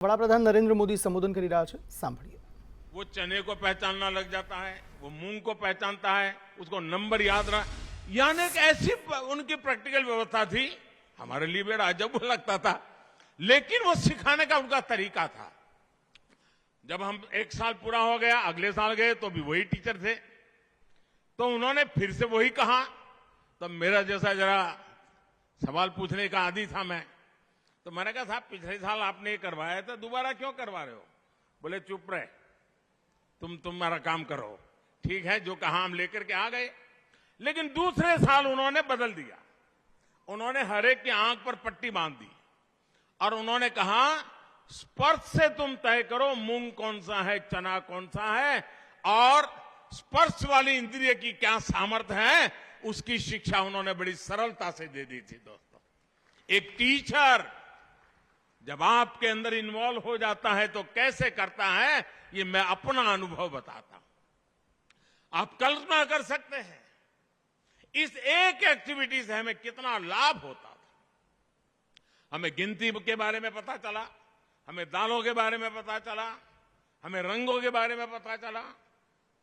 વડાપ્રધાન નરેન્દ્ર મોદી સંબોધન કરી રહ્યા છે, સાંભળીએ। वो चने को पहचानना लग जाता है, वो मूंग को पहचानता है, उसको नंबर याद रहा। यानी एक ऐसी उनकी प्रैक्टिकल व्यवस्था थी, हमारे लिए बड़ा अजब लगता था, लेकिन वो सिखाने का उनका तरीका था। जब हम 1 साल पूरा हो गया, अगले साल गए तो भी वही टीचर थे, तो उन्होंने फिर से वही कहा। तब मेरा जैसा जरा सवाल पूछने का आदी था मैं, तो मैंने कहा साहब पिछले साल आपने ये करवाया था, दोबारा क्यों करवा रहे हो? बोले चुप रहे, तुम्हारा काम करो। ठीक है, जो कहा हम लेकर के आ गए। लेकिन दूसरे साल उन्होंने बदल दिया। उन्होंने हर एक की आंख पर पट्टी बांध दी और उन्होंने कहा स्पर्श से तुम तय करो मूंग कौन सा है, चना कौन सा है, और स्पर्श वाली इंद्रिय की क्या सामर्थ्य है, उसकी शिक्षा उन्होंने बड़ी सरलता से दे दी थी। दोस्तों, एक टीचर जब आपके अंदर इन्वॉल्व हो जाता है तो कैसे करता है, ये मैं अपना अनुभव बताता हूं। आप कल्पना कर सकते हैं इस एक एक्टिविटी से हमें कितना लाभ होता था। हमें गिनती के बारे में पता चला, हमें दालों के बारे में पता चला, हमें रंगों के बारे में पता चला।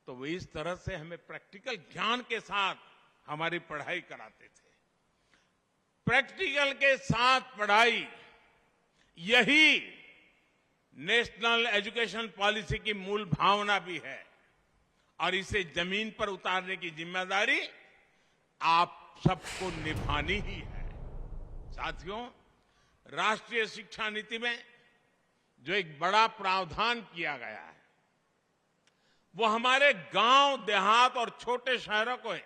तो वो इस तरह से हमें प्रैक्टिकल ज्ञान के साथ हमारी पढ़ाई कराते थे। प्रैक्टिकल के साथ पढ़ाई, यही नेशनल एजुकेशन पॉलिसी की मूल भावना भी है और इसे जमीन पर उतारने की जिम्मेदारी आप सबको निभानी ही है। साथियों, राष्ट्रीय शिक्षा नीति में जो एक बड़ा प्रावधान किया गया है, वो हमारे गांव, देहात और छोटे शहरों को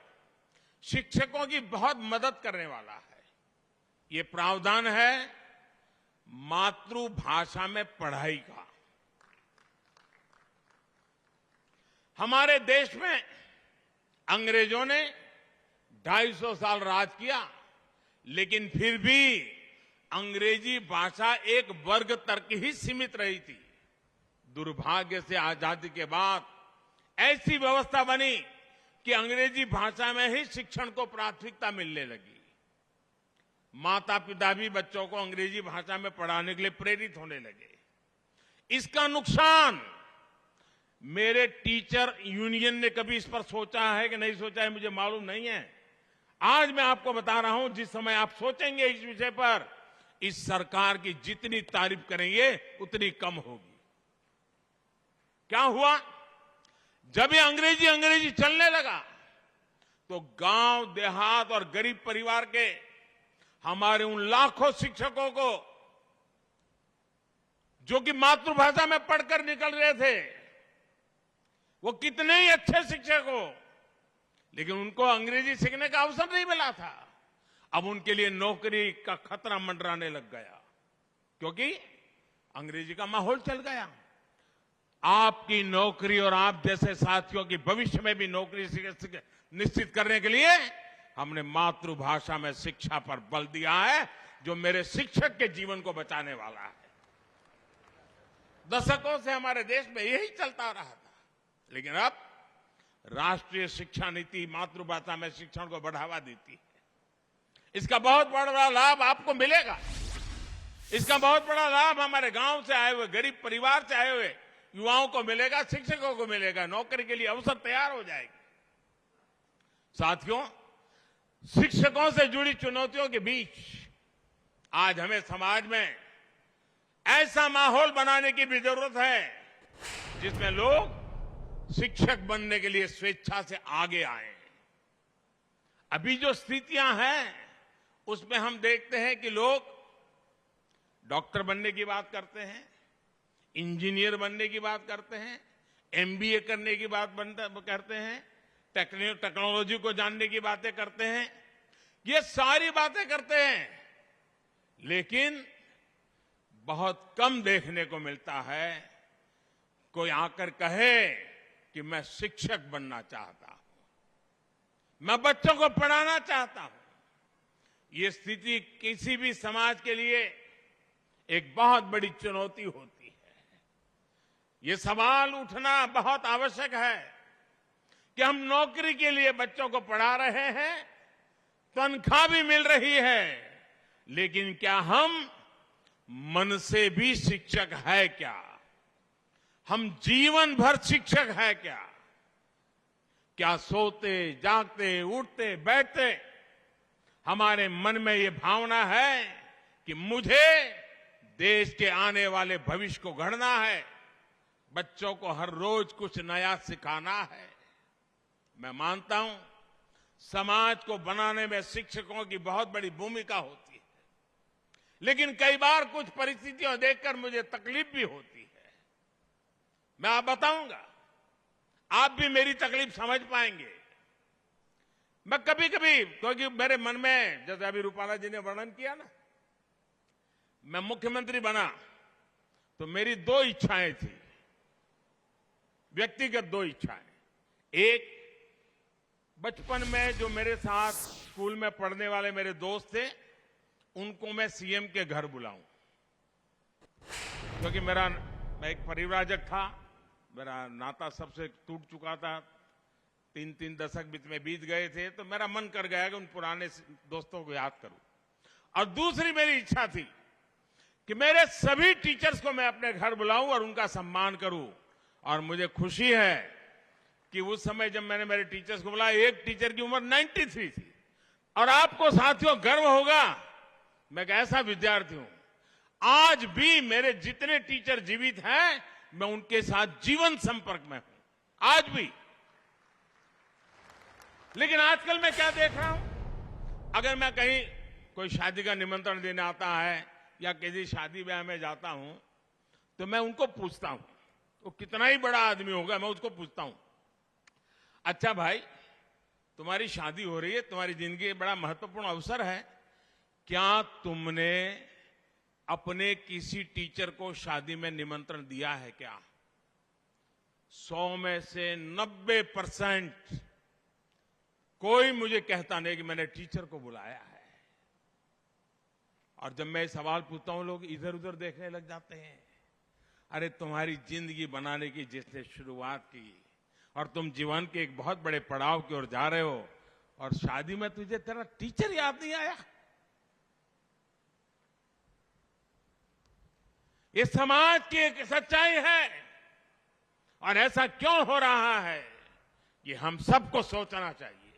शिक्षकों की बहुत मदद करने वाला है। ये प्रावधान है मातृभाषा में पढ़ाई का। हमारे देश में अंग्रेजों ने 250 साल राज किया, लेकिन फिर भी अंग्रेजी भाषा एक वर्ग तक ही सीमित रही थी। दुर्भाग्य से आजादी के बाद ऐसी व्यवस्था बनी कि अंग्रेजी भाषा में ही शिक्षण को प्राथमिकता मिलने लगी। माता पिता भी बच्चों को अंग्रेजी भाषा में पढ़ाने के लिए प्रेरित होने लगे। इसका नुकसान मेरे टीचर यूनियन ने कभी इस पर सोचा है कि नहीं सोचा है मुझे मालूम नहीं है। आज मैं आपको बता रहा हूं, जिस समय आप सोचेंगे इस विषय पर, इस सरकार की जितनी तारीफ करेंगे उतनी कम होगी। क्या हुआ? जब ये अंग्रेजी चलने लगा तो गांव, देहात और गरीब परिवार के हमारे उन लाखों शिक्षकों को जो कि मातृभाषा में पढ़कर निकल रहे थे, वो कितने ही अच्छे शिक्षक हो, लेकिन उनको अंग्रेजी सीखने का अवसर नहीं मिला था। अब उनके लिए नौकरी का खतरा मंडराने लग गया, क्योंकि अंग्रेजी का माहौल चल गया। आपकी नौकरी और आप जैसे साथियों की भविष्य में भी नौकरी निश्चित करने के लिए हमने मातृभाषा में शिक्षा पर बल दिया है, जो मेरे शिक्षक के जीवन को बचाने वाला है। दशकों से हमारे देश में यही चलता रहा था, लेकिन अब राष्ट्रीय शिक्षा नीति मातृभाषा में शिक्षण को बढ़ावा देती है। इसका बहुत बड़ा लाभ आपको मिलेगा। इसका बहुत बड़ा लाभ हमारे गांव से आए हुए, गरीब परिवार से आए हुए युवाओं को मिलेगा, शिक्षकों को मिलेगा। नौकरी के लिए अवसर तैयार हो जाएगी। साथियों, शिक्षकों से जुड़ी चुनौतियों के बीच आज हमें समाज में ऐसा माहौल बनाने की भी जरूरत है जिसमें लोग शिक्षक बनने के लिए स्वेच्छा से आगे आए। अभी जो स्थितियां हैं उसमें हम देखते हैं कि लोग डॉक्टर बनने की बात करते हैं, इंजीनियर बनने की बात करते हैं, एमबीए करने की बात करते हैं, टेक्नोलॉजी को जानने की बातें करते हैं। ये सारी बातें करते हैं, लेकिन बहुत कम देखने को मिलता है कोई आकर कहे कि मैं शिक्षक बनना चाहता हूं, मैं बच्चों को पढ़ाना चाहता हूं। ये स्थिति किसी भी समाज के लिए एक बहुत बड़ी चुनौती होती है। ये सवाल उठना बहुत आवश्यक है कि हम नौकरी के लिए बच्चों को पढ़ा रहे हैं, तनख्वाह भी मिल रही है, लेकिन क्या हम मन से भी शिक्षक है क्या? हम जीवन भर शिक्षक है क्या? क्या सोते जागते उठते बैठते हमारे मन में ये भावना है कि मुझे देश के आने वाले भविष्य को गढ़ना है, बच्चों को हर रोज कुछ नया सिखाना है? मैं मानता हूं समाज को बनाने में शिक्षकों की बहुत बड़ी भूमिका होती है, लेकिन कई बार कुछ परिस्थितियां देखकर मुझे तकलीफ भी होती है। मैं आप बताऊंगा, आप भी मेरी तकलीफ समझ पाएंगे। मैं कभी कभी, क्योंकि मेरे मन में, जैसे अभी रूपाला जी ने वर्णन किया ना, मैं मुख्यमंत्री बना तो मेरी दो इच्छाएं थी, व्यक्तिगत दो इच्छाएं। एक, बचपन में जो मेरे साथ स्कूल में पढ़ने वाले मेरे दोस्त थे उनको मैं सीएम के घर बुलाऊं, क्योंकि मैं एक परिव्राजक था, मेरा नाता सबसे टूट चुका था, 3 दशक बीच में बीत गए थे, तो मेरा मन कर गया कि उन पुराने दोस्तों को याद करूं। और दूसरी मेरी इच्छा थी कि मेरे सभी टीचर्स को मैं अपने घर बुलाऊं और उनका सम्मान करूं। और मुझे खुशी है कि उस समय जब मैंने मेरे टीचर्स को बुलाया, एक टीचर की उम्र 93 थी। और आपको साथियों गर्व होगा, मैं एक ऐसा विद्यार्थी हूं, आज भी मेरे जितने टीचर जीवित हैं मैं उनके साथ जीवन संपर्क में हूं, आज भी। लेकिन आजकल मैं क्या देख रहा हूं, अगर मैं कहीं कोई शादी का निमंत्रण देने आता है या किसी शादी ब्याह में जाता हूं तो मैं उनको पूछता हूं, वो कितना ही बड़ा आदमी होगा, मैं उसको पूछता हूं, अच्छा भाई तुम्हारी शादी हो रही है, तुम्हारी जिंदगी का बड़ा महत्वपूर्ण अवसर है, क्या तुमने अपने किसी टीचर को शादी में निमंत्रण दिया है क्या? 100 में से 90% कोई मुझे कहता नहीं कि मैंने टीचर को बुलाया है। और जब मैं सवाल पूछता हूं, लोग इधर उधर देखने लग जाते हैं। अरे तुम्हारी जिंदगी बनाने की जिसने शुरुआत की और तुम जीवन के एक बहुत बड़े पड़ाव की ओर जा रहे हो, और शादी में तुझे तेरा टीचर याद नहीं आया? ये समाज की एक सच्चाई है। और ऐसा क्यों हो रहा है, ये हम सबको सोचना चाहिए।